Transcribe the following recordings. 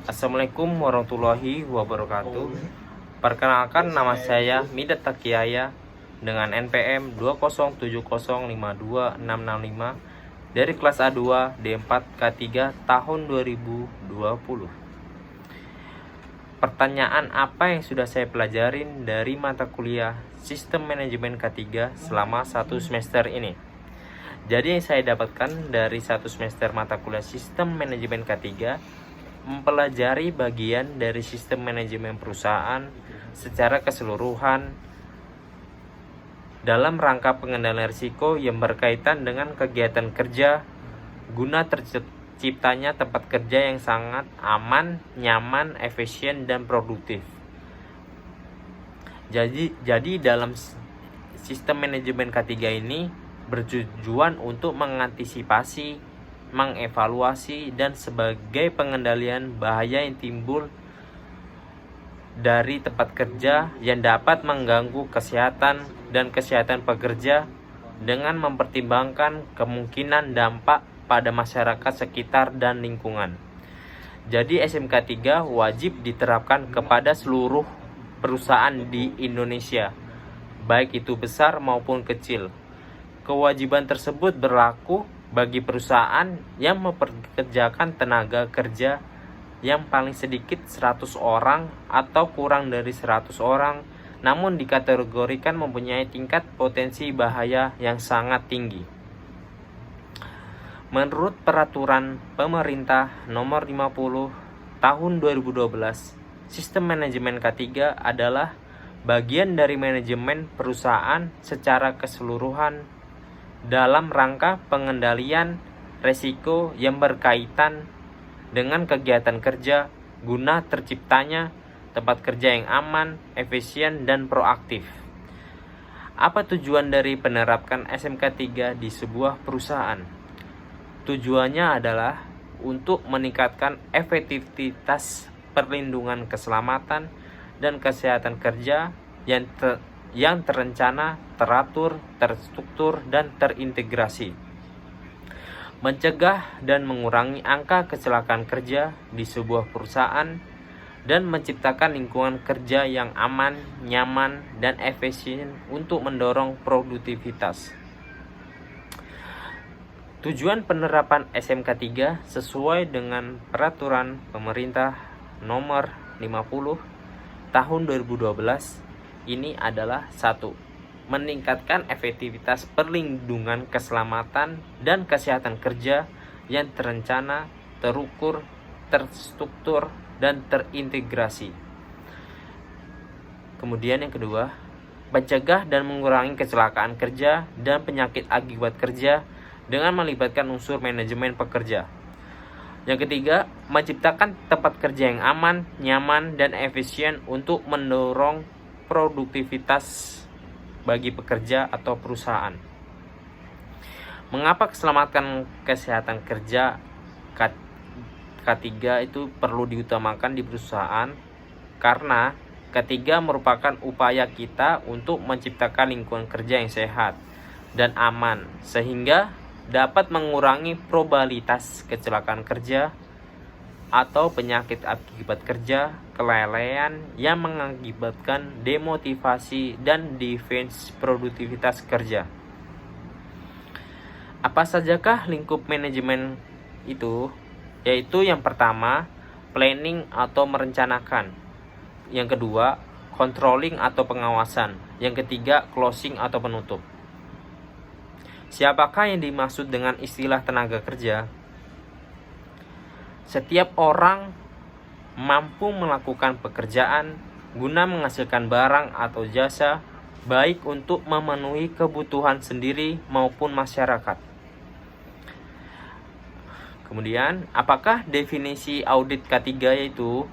Assalamualaikum warahmatullahi wabarakatuh. Perkenalkan, nama saya Midat Takiyaya dengan NPM 207052665 dari kelas A2 D4 K3 tahun 2020. Pertanyaan apa yang sudah saya pelajarin dari mata kuliah Sistem Manajemen K3 selama satu semester ini? Jadi yang saya dapatkan dari satu semester mata kuliah Sistem Manajemen K3, mempelajari bagian dari sistem manajemen perusahaan secara keseluruhan dalam rangka pengendalian risiko yang berkaitan dengan kegiatan kerja guna terciptanya tempat kerja yang sangat aman, nyaman, efisien, dan produktif. Jadi dalam sistem manajemen K3 ini bertujuan untuk mengantisipasi, mengevaluasi, dan sebagai pengendalian bahaya yang timbul dari tempat kerja yang dapat mengganggu kesehatan dan kesehatan pekerja dengan mempertimbangkan kemungkinan dampak pada masyarakat sekitar dan lingkungan. Jadi SMK 3 wajib diterapkan kepada seluruh perusahaan di Indonesia, baik itu besar maupun kecil. Kewajiban tersebut berlaku bagi perusahaan yang mempekerjakan tenaga kerja yang paling sedikit 100 orang atau kurang dari 100 orang, namun dikategorikan mempunyai tingkat potensi bahaya yang sangat tinggi. Menurut Peraturan Pemerintah Nomor 50 Tahun 2012, Sistem Manajemen K3 adalah bagian dari manajemen perusahaan secara keseluruhan dalam rangka pengendalian risiko yang berkaitan dengan kegiatan kerja guna terciptanya tempat kerja yang aman, efisien, dan proaktif. Apa tujuan dari penerapkan SMK 3 di sebuah perusahaan? Tujuannya adalah untuk meningkatkan efektivitas perlindungan keselamatan dan kesehatan kerja yang terencana, teratur, terstruktur, dan terintegrasi, mencegah dan mengurangi angka kecelakaan kerja di sebuah perusahaan, dan menciptakan lingkungan kerja yang aman, nyaman, dan efisien untuk mendorong produktivitas. Tujuan penerapan SMK 3 sesuai dengan Peraturan Pemerintah Nomor 50 Tahun 2012 ini adalah 1. Meningkatkan efektivitas perlindungan keselamatan dan kesehatan kerja yang terencana, terukur, terstruktur, dan terintegrasi. Kemudian yang kedua, mencegah dan mengurangi kecelakaan kerja dan penyakit akibat kerja dengan melibatkan unsur manajemen pekerja. Yang ketiga, menciptakan tempat kerja yang aman, nyaman, dan efisien untuk mendorong produktivitas bagi pekerja atau perusahaan. Mengapa keselamatan kesehatan kerja K3 itu perlu diutamakan di perusahaan? Karena K3 merupakan upaya kita untuk menciptakan lingkungan kerja yang sehat dan aman sehingga dapat mengurangi probabilitas kecelakaan kerja atau penyakit akibat kerja, kelalaian yang mengakibatkan demotivasi dan defense produktivitas kerja. Apa sajakah lingkup manajemen itu? Yaitu yang pertama, planning atau merencanakan. Yang kedua, controlling atau pengawasan. Yang ketiga, closing atau penutup. Siapakah yang dimaksud dengan istilah tenaga kerja? Setiap orang mampu melakukan pekerjaan guna menghasilkan barang atau jasa, baik untuk memenuhi kebutuhan sendiri maupun masyarakat. Kemudian, apakah definisi audit K3 yaitu?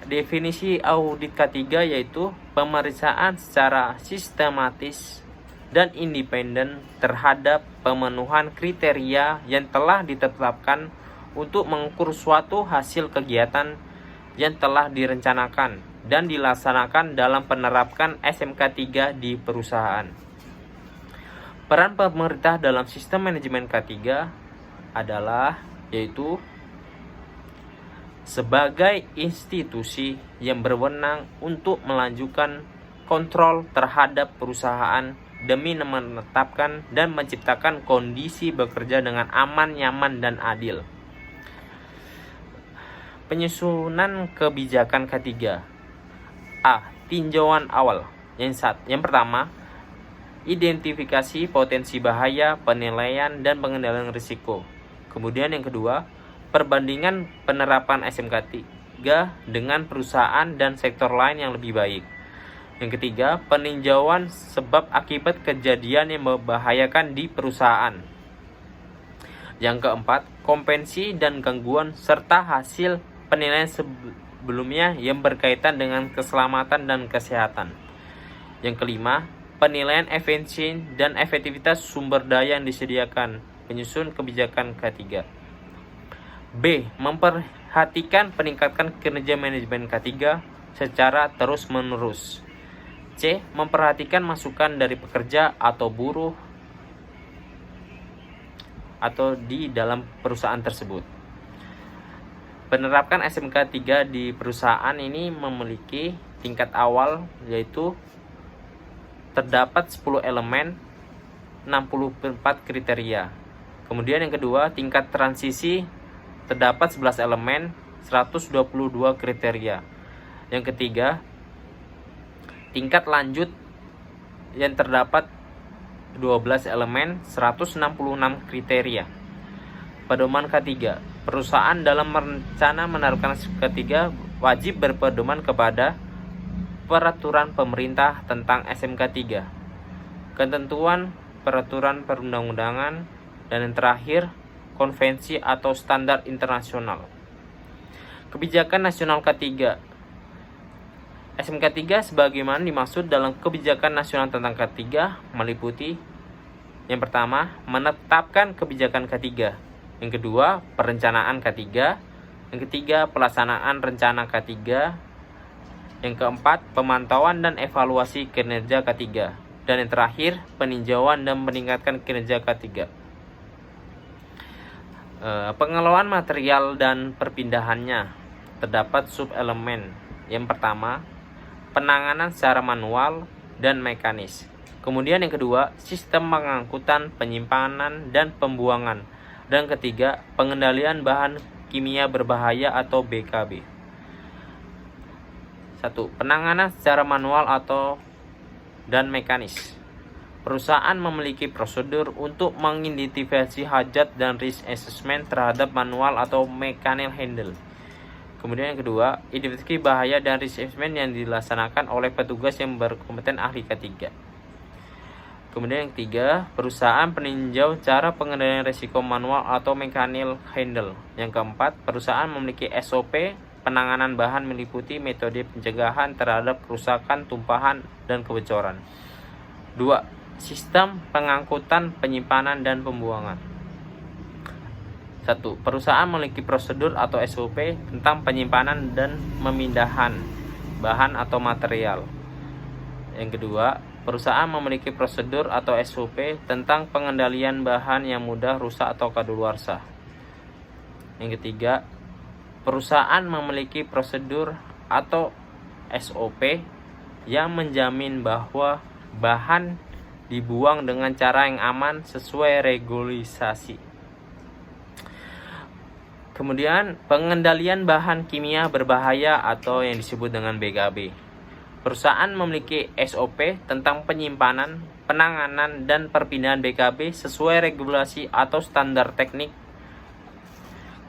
Definisi audit K3 yaitu pemeriksaan secara sistematis dan independen terhadap pemenuhan kriteria yang telah ditetapkan untuk mengukur suatu hasil kegiatan yang telah direncanakan dan dilaksanakan dalam penerapkan SMK 3 di perusahaan. Peran pemerintah dalam sistem manajemen K3 adalah yaitu sebagai institusi yang berwenang untuk melanjutkan kontrol terhadap perusahaan demi menetapkan dan menciptakan kondisi bekerja dengan aman, nyaman, dan adil. Penyusunan kebijakan ketiga. A. Tinjauan awal. Yang pertama, identifikasi potensi bahaya, penilaian, dan pengendalian risiko. Kemudian yang kedua, perbandingan penerapan SMK 3 dengan perusahaan dan sektor lain yang lebih baik. Yang ketiga, peninjauan sebab akibat kejadian yang membahayakan di perusahaan. Yang keempat, kompensi dan gangguan serta hasil penilaian sebelumnya yang berkaitan dengan keselamatan dan kesehatan. Yang kelima, penilaian efisiensi dan efektivitas sumber daya yang disediakan. Penyusun kebijakan ketiga. B. Memperhatikan peningkatan kinerja manajemen K3 secara terus-menerus. C. Memperhatikan masukan dari pekerja atau buruh atau di dalam perusahaan tersebut. Penerapkan SMK 3 di perusahaan ini memiliki tingkat awal, yaitu terdapat 10 elemen, 64 kriteria. Kemudian yang kedua, tingkat transisi terdapat 11 elemen, 122 kriteria. Yang ketiga, tingkat lanjut yang terdapat 12 elemen, 166 kriteria. Pedoman K3. Perusahaan dalam rencana menerapkan K3 wajib berpedoman kepada peraturan pemerintah tentang SMK 3, ketentuan peraturan perundang-undangan, dan yang terakhir, konvensi atau standar internasional. Kebijakan nasional K3. SMK 3 sebagaimana dimaksud dalam kebijakan nasional tentang K3 meliputi: yang pertama, menetapkan kebijakan K3. Yang kedua, perencanaan K3. Yang ketiga, pelaksanaan rencana K3. Yang keempat, pemantauan dan evaluasi kinerja K3. Dan yang terakhir, peninjauan dan meningkatkan kinerja K3. Pengelolaan material dan perpindahannya terdapat sub-elemen. Yang pertama, penanganan secara manual dan mekanis. Kemudian yang kedua, sistem pengangkutan, penyimpanan, dan pembuangan. Dan ketiga, pengendalian bahan kimia berbahaya atau BKB. 1. Penanganan secara manual atau dan mekanis. Perusahaan memiliki prosedur untuk mengidentifikasi hajat dan risk assessment terhadap manual atau mechanical handle. Kemudian yang kedua, identifikasi bahaya dan risk assessment yang dilaksanakan oleh petugas yang berkompeten ahli K3. Kemudian yang ketiga, perusahaan peninjau cara pengendalian risiko manual atau mechanical handle. Yang keempat, perusahaan memiliki SOP penanganan bahan meliputi metode pencegahan terhadap kerusakan, tumpahan, dan kebocoran. 2. Sistem pengangkutan, penyimpanan, dan pembuangan. 1. Perusahaan memiliki prosedur atau SOP tentang penyimpanan dan pemindahan bahan atau material. Yang kedua, perusahaan memiliki prosedur atau SOP tentang pengendalian bahan yang mudah rusak atau kadaluarsa. Yang ketiga, perusahaan memiliki prosedur atau SOP yang menjamin bahwa bahan dibuang dengan cara yang aman sesuai regulasi. Kemudian, pengendalian bahan kimia berbahaya atau yang disebut dengan BKB. Perusahaan memiliki SOP tentang penyimpanan, penanganan, dan perpindahan BKB sesuai regulasi atau standar teknik.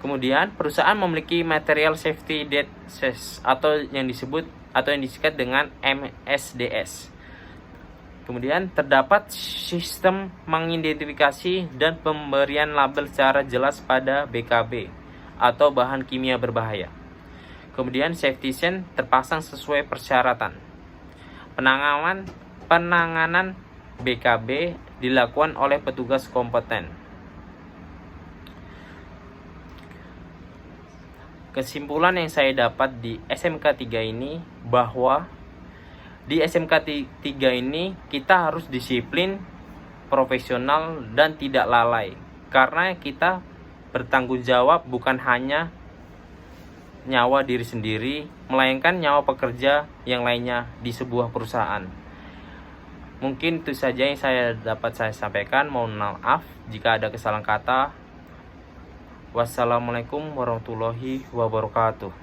Kemudian, perusahaan memiliki Material Safety Data atau yang disingkat dengan MSDS. Kemudian, terdapat sistem mengidentifikasi dan pemberian label secara jelas pada BKB atau bahan kimia berbahaya. Kemudian, safety sign terpasang sesuai persyaratan. Penanganan BKB dilakukan oleh petugas kompeten. Kesimpulan yang saya dapat di SMK 3 ini bahwa di SMK 3 ini kita harus disiplin, profesional, dan tidak lalai. Karena kita bertanggung jawab bukan hanya nyawa diri sendiri, melainkan nyawa pekerja yang lainnya di sebuah perusahaan. Mungkin itu saja yang dapat saya sampaikan. Mohon maaf jika ada kesalahan kata. Wassalamualaikum warahmatullahi wabarakatuh.